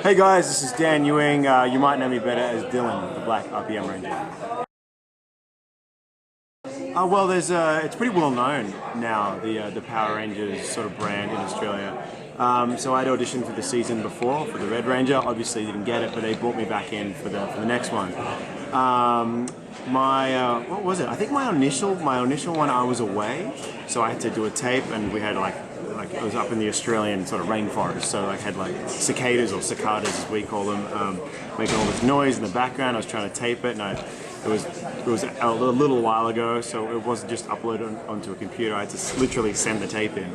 Hey guys, this is Dan Ewing. You might know me better as Dillon, the Black RPM Ranger. Well, it's pretty well known now, the Power Rangers sort of brand in Australia. So I'd auditioned for the season before for the Red Ranger. Obviously didn't get it, but they brought me back in for the next one. What was it? I think my initial one I was away, so I had to do a tape, and we had like it was up in the Australian sort of rainforest, so I had like cicadas or cicadas as we call them, making all this noise in the background. I was trying to tape it, and it was a little while ago, so it wasn't just uploaded onto a computer. I had to literally send the tape in,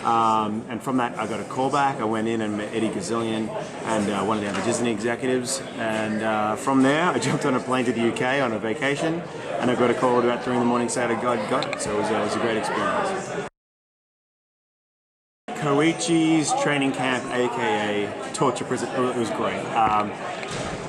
and from that I got a call back. I went in and met Eddie Gazillion and one of the other Disney executives, and from there I jumped on a plane to the UK on a vacation, and I got a call about 3 in the morning saying I got it. So it was a great experience. Koichi's training camp, aka torture prison, it was great.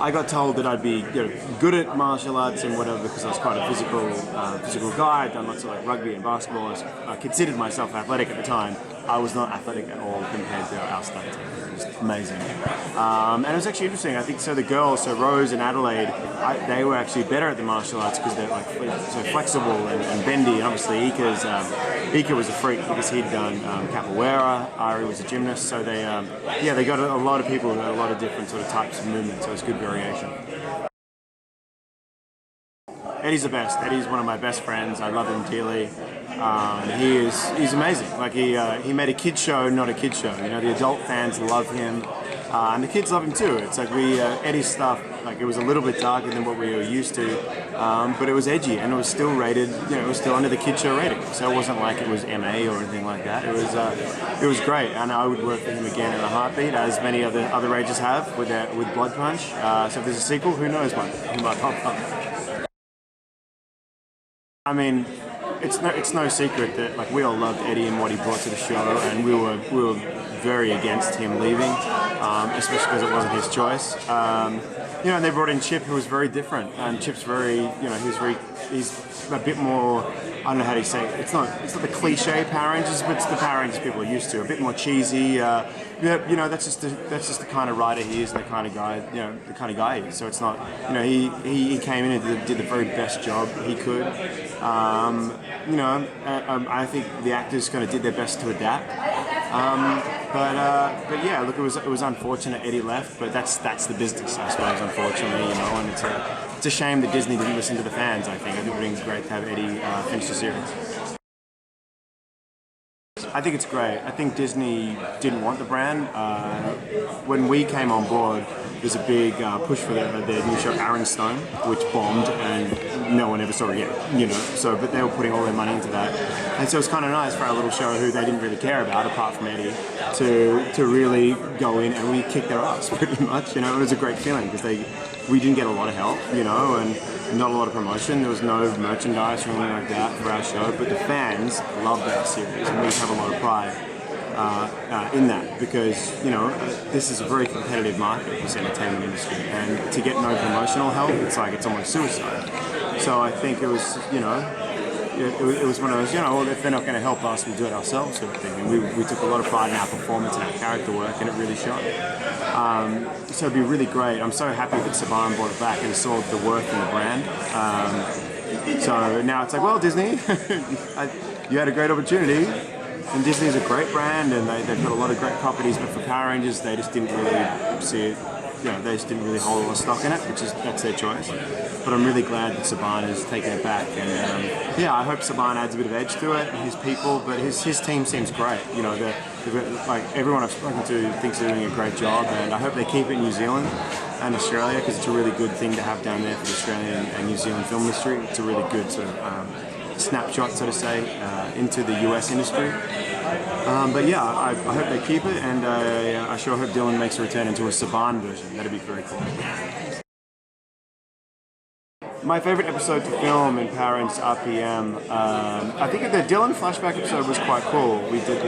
I got told that I'd be good at martial arts and whatever because I was quite a physical guy. I'd done lots of like rugby and basketball. I considered myself athletic at the time. I was not athletic at all compared to our stunt team. It was amazing. And it was actually interesting. I think so the girls, so Rose and Adelaide, they were actually better at the martial arts because they're like so flexible and bendy. And obviously Ika was a freak because he'd done capoeira. Ari was a gymnast. So they got a lot of people who had a lot of different sort of types of movement. So it was good variation. Eddie's the best. Eddie's one of my best friends. I love him dearly. He's amazing. Like he made a kid show, not a kid show. You know, the adult fans love him, and the kids love him too. It's like Eddie's stuff. Like it was a little bit darker than what we were used to, but it was edgy and it was still rated. It was still under the kid show rating. So it wasn't like it was MA or anything like that. It was great, and I would work for him again in a heartbeat, as many other Rangers have with Blood Punch. So if there's a sequel, who knows? He might pop up. I mean, it's no secret that like we all loved Eddie and what he brought to the show, and we were very against him leaving, especially because it wasn't his choice. And they brought in Chip, who was very different, and Chip's he's a bit more, I don't know how to say it. It's not the cliche Power Rangers, but it's the Power Rangers people are used to. A bit more cheesy. That's just the kind of writer he is, and the kind of guy he is. So it's not, he came in and did the very best job he could. I think the actors kind of did their best to adapt. But yeah, look, it was unfortunate Eddie left, but that's the business, I suppose. Unfortunately, and it's a shame that Disney didn't listen to the fans. I think it would be great to have Eddie finish the series. I think it's great. I think Disney didn't want the brand. When we came on board, there's a big push for their new show Aaron Stone, which bombed and no one ever saw it again. But they were putting all their money into that, and so it's kind of nice for our little show, who they didn't really care about apart from Eddie, to really go in and we kicked their ass pretty much. It was a great feeling because we didn't get a lot of help, and not a lot of promotion. There was no merchandise or anything like that for our show, but the fans loved our series, and we have a lot of pride in that because this is a very competitive market, this entertainment industry, and to get no promotional help, it's almost suicide. So I think it was it was one of those, well, if they're not going to help us, we'll do it ourselves sort of thing. And we took a lot of pride in our performance and our character work, and it really showed. So it'd be really great. I'm so happy that Saban brought it back and saw the worth in the brand. So now it's like, well, Disney, you had a great opportunity. And Disney is a great brand, and they've got a lot of great properties, but for Power Rangers, they just didn't really see it. They just didn't really hold a lot of stock in it, that's their choice. But I'm really glad that Saban has taken it back, and I hope Saban adds a bit of edge to it, and his people, but his team seems great. Everyone I've spoken to thinks they're doing a great job, and I hope they keep it in New Zealand and Australia, because it's a really good thing to have down there for the Australian and New Zealand film industry. It's a really good sort of snapshot, so to say, into the US industry. But yeah, I hope they keep it, and I sure hope Dillon makes a return into a Saban version. That'd be very cool. My favorite episode to film in Power Rangers RPM, I think the Dillon flashback episode was quite cool. We did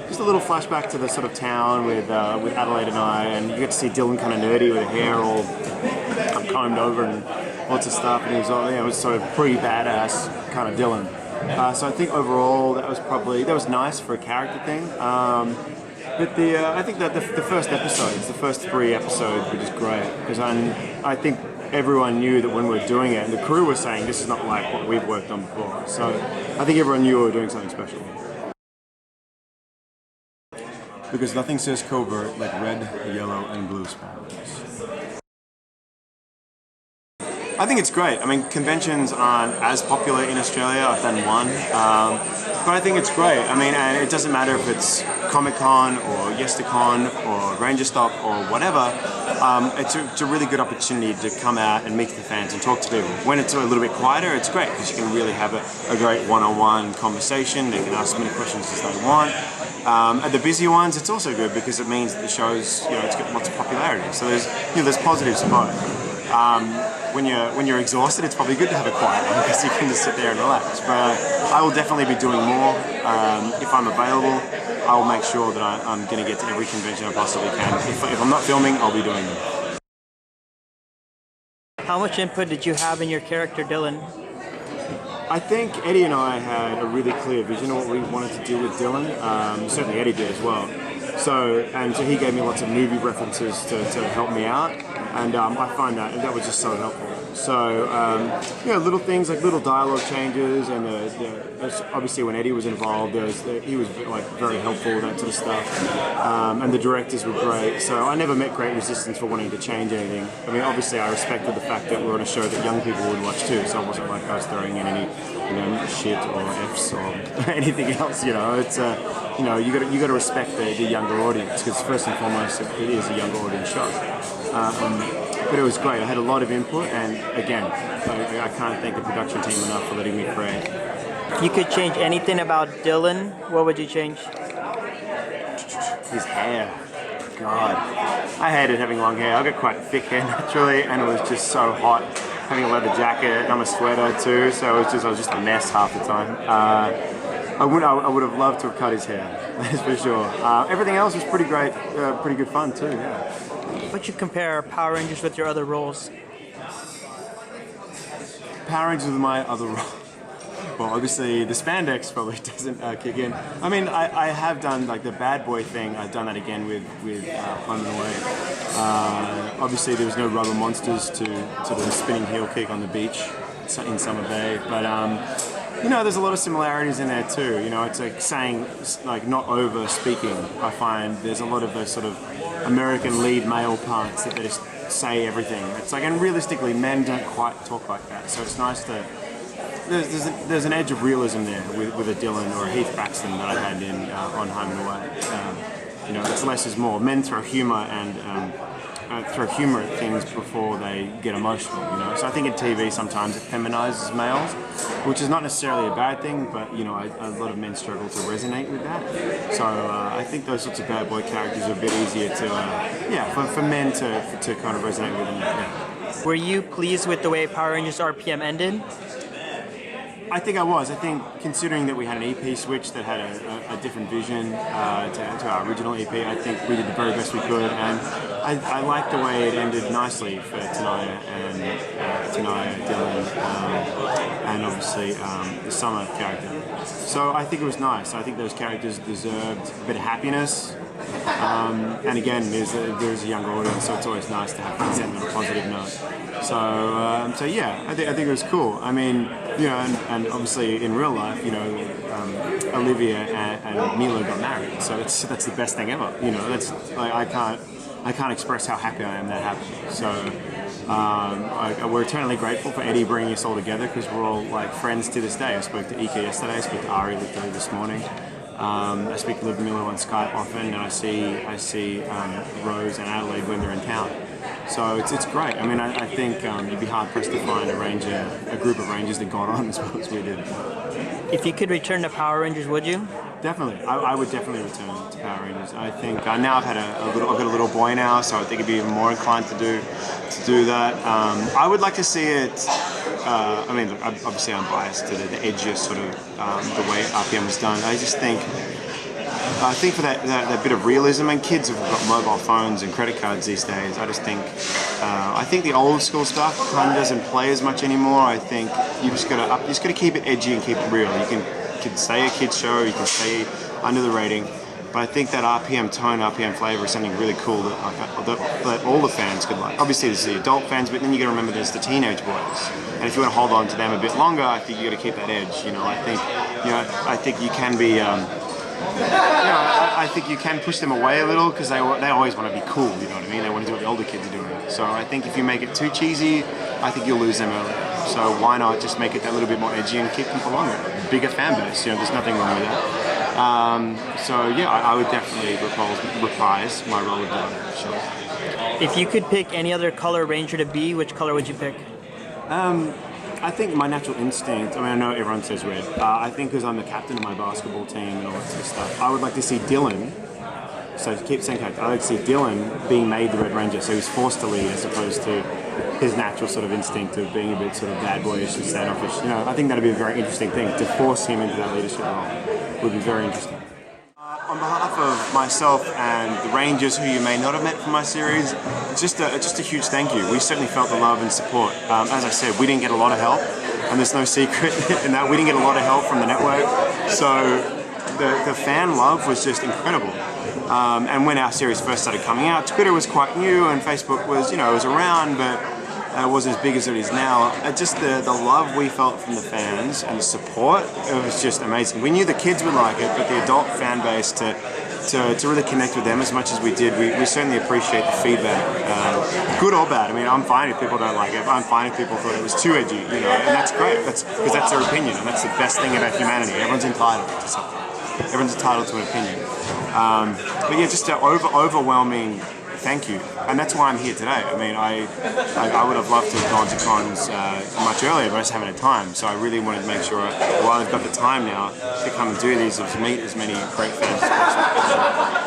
just a little flashback to the sort of town with Adelaide and I, and you get to see Dillon kind of nerdy with her hair all combed over and lots of stuff, and it was sort of pre-badass kind of Dillon. So I think overall that was nice for a character thing. But I think that the first episodes, the first 3 episodes, were just great because I think everyone knew that when we were doing it, and the crew was saying this is not like what we've worked on before. So I think everyone knew we were doing something special. Because nothing says covert like red, yellow, and blue sparkles. I think it's great. I mean, conventions aren't as popular in Australia. I've done one. But I think it's great. I mean, and it doesn't matter if it's Comic-Con or YesToCon or Ranger Stop or whatever. It's a really good opportunity to come out and meet the fans and talk to people. When it's a little bit quieter, it's great because you can really have a great one-on-one conversation. They can ask as many questions as they want. At the busier ones, it's also good because it means that the show's, it's got lots of popularity. So there's positives to both. When you're exhausted, it's probably good to have a quiet one because you can just sit there and relax. But I will definitely be doing more. If I'm available, I will make sure that I'm going to get to every convention I possibly can. If I'm not filming, I'll be doing them. How much input did you have in your character, Dillon? I think Eddie and I had a really clear vision of what we wanted to do with Dillon. Certainly Eddie did as well. So he gave me lots of movie references to help me out, and I find that was just so helpful. So little things like little dialogue changes, and obviously when Eddie was involved, he was like very helpful, that sort of stuff. And the directors were great. So I never met great resistance for wanting to change anything. I mean, obviously I respected the fact that we were on a show that young people would watch too. So it wasn't like I was throwing in any shit or Fs or anything else. It's you got to respect the younger audience because first and foremost it is a younger audience show. But it was great. I had a lot of input, and again, I can't thank the production team enough for letting me create. If you could change anything about Dillon, what would you change? His hair. God, I hated having long hair. I got quite thick hair naturally, and it was just so hot. Having a leather jacket and a sweater too, so I was just a mess half the time. I would have loved to have cut his hair, that's for sure. Everything else was pretty great, pretty good fun too, yeah. But you compare Power Rangers with your other roles? Power Rangers with my other role. Well, obviously the spandex probably doesn't kick in. I mean, I have done like the bad boy thing. I've done that again with Home and Away. Obviously there was no rubber monsters to sort of spinning heel kick on the beach in Summer Bay, but there's a lot of similarities in there too. It's like saying, like, not over speaking. I find there's a lot of those sort of American lead male parts that they just say everything. It's like, and realistically, men don't quite talk like that. So it's nice to. There's an edge of realism there with a Dillon or a Heath Braxton that I had in on Home and Away. It's less is more. Men throw humor and. Throw humor at things before they get emotional, So I think in TV sometimes it feminizes males, which is not necessarily a bad thing, but a lot of men struggle to resonate with that. So I think those sorts of bad boy characters are a bit easier to, for men to kind of resonate with them. Yeah. Were you pleased with the way Power Rangers RPM ended? I think I was. I think considering that we had an EP switch that had a different vision to our original EP, I think we did the very best we could, and I liked the way it ended nicely for Tanaya, Dillon, and obviously the Summer character. So I think it was nice. I think those characters deserved a bit of happiness. And again, there's a younger audience, so it's always nice to have things end on a positive note. So yeah, I think it was cool. I mean, and obviously in real life, Olivia and Milo got married, so that's the best thing ever. That's like I can't express how happy I am that happened. So we're eternally grateful for Eddie bringing us all together because we're all like friends to this day. I spoke to Ika yesterday. I spoke to Ari literally this morning. I speak to Ludmilla on Skype often, and I see Rose and Adelaide when they're in town. So it's great. I mean, I think you'd be hard pressed to find a group of Rangers that got on as well as we did. If you could return to Power Rangers, would you? Definitely, I would definitely return to Power Rangers. I think now I've got a little boy now, so I think I'd be even more inclined to do that. I would like to see it. I mean, look, obviously I'm biased to the edgier sort of the way RPM was done. I just think. I think for that bit of realism, and kids have got mobile phones and credit cards these days. I just think, I think the old school stuff kind of doesn't play as much anymore. I think you just gotta keep it edgy and keep it real. You can say a kids show, you can say under the rating, But I think that RPM tone, RPM flavor is something really cool that all the fans could like. Obviously there's the adult fans, but then you got to remember there's the teenage boys. And if you want to hold on to them a bit longer, I think you got to keep that edge. I think you can be. I think you can push them away a little because they always want to be cool. You know what I mean? They want to do what the older kids are doing. So I think if you make it too cheesy, I think you'll lose them early. So why not just make it that little bit more edgy and keep them for longer? Bigger fan base. There's nothing wrong with that. I would definitely reprise my role of Dillon. Sure. If you could pick any other color Ranger to be, which color would you pick? I think my natural instinct, I know everyone says red, I think because I'm the captain of my basketball team and all that sort of stuff, I would like to see Dillon, so to keep saying character, I'd like to see Dillon being made the Red Ranger, so he's forced to lead as opposed to his natural sort of instinct of being a bit sort of bad boyish and standoffish. I think that'd be a very interesting thing, to force him into that leadership role would be very interesting. On behalf of myself and the Rangers, who you may not have met from my series, just a huge thank you. We certainly felt the love and support. As I said, we didn't get a lot of help, and there's no secret in that. We didn't get a lot of help from the network, so the fan love was just incredible. And when our series first started coming out, Twitter was quite new, and Facebook was, it was around, but it wasn't as big as it is now. Just the love we felt from the fans and the support, it was just amazing. We knew the kids would like it, but the adult fan base, to really connect with them as much as we did, we certainly appreciate the feedback, good or bad. I'm fine if people don't like it. I'm fine if people thought it was too edgy, and that's great. Because that's their opinion, and that's the best thing about humanity. Everyone's entitled to something. Everyone's entitled to an opinion. Just an overwhelming thank you, and that's why I'm here today. I would have loved to have gone to cons much earlier, but I just haven't had time. So I really wanted to make sure, while I've got the time now, to come and do these, to meet as many great fans as possible.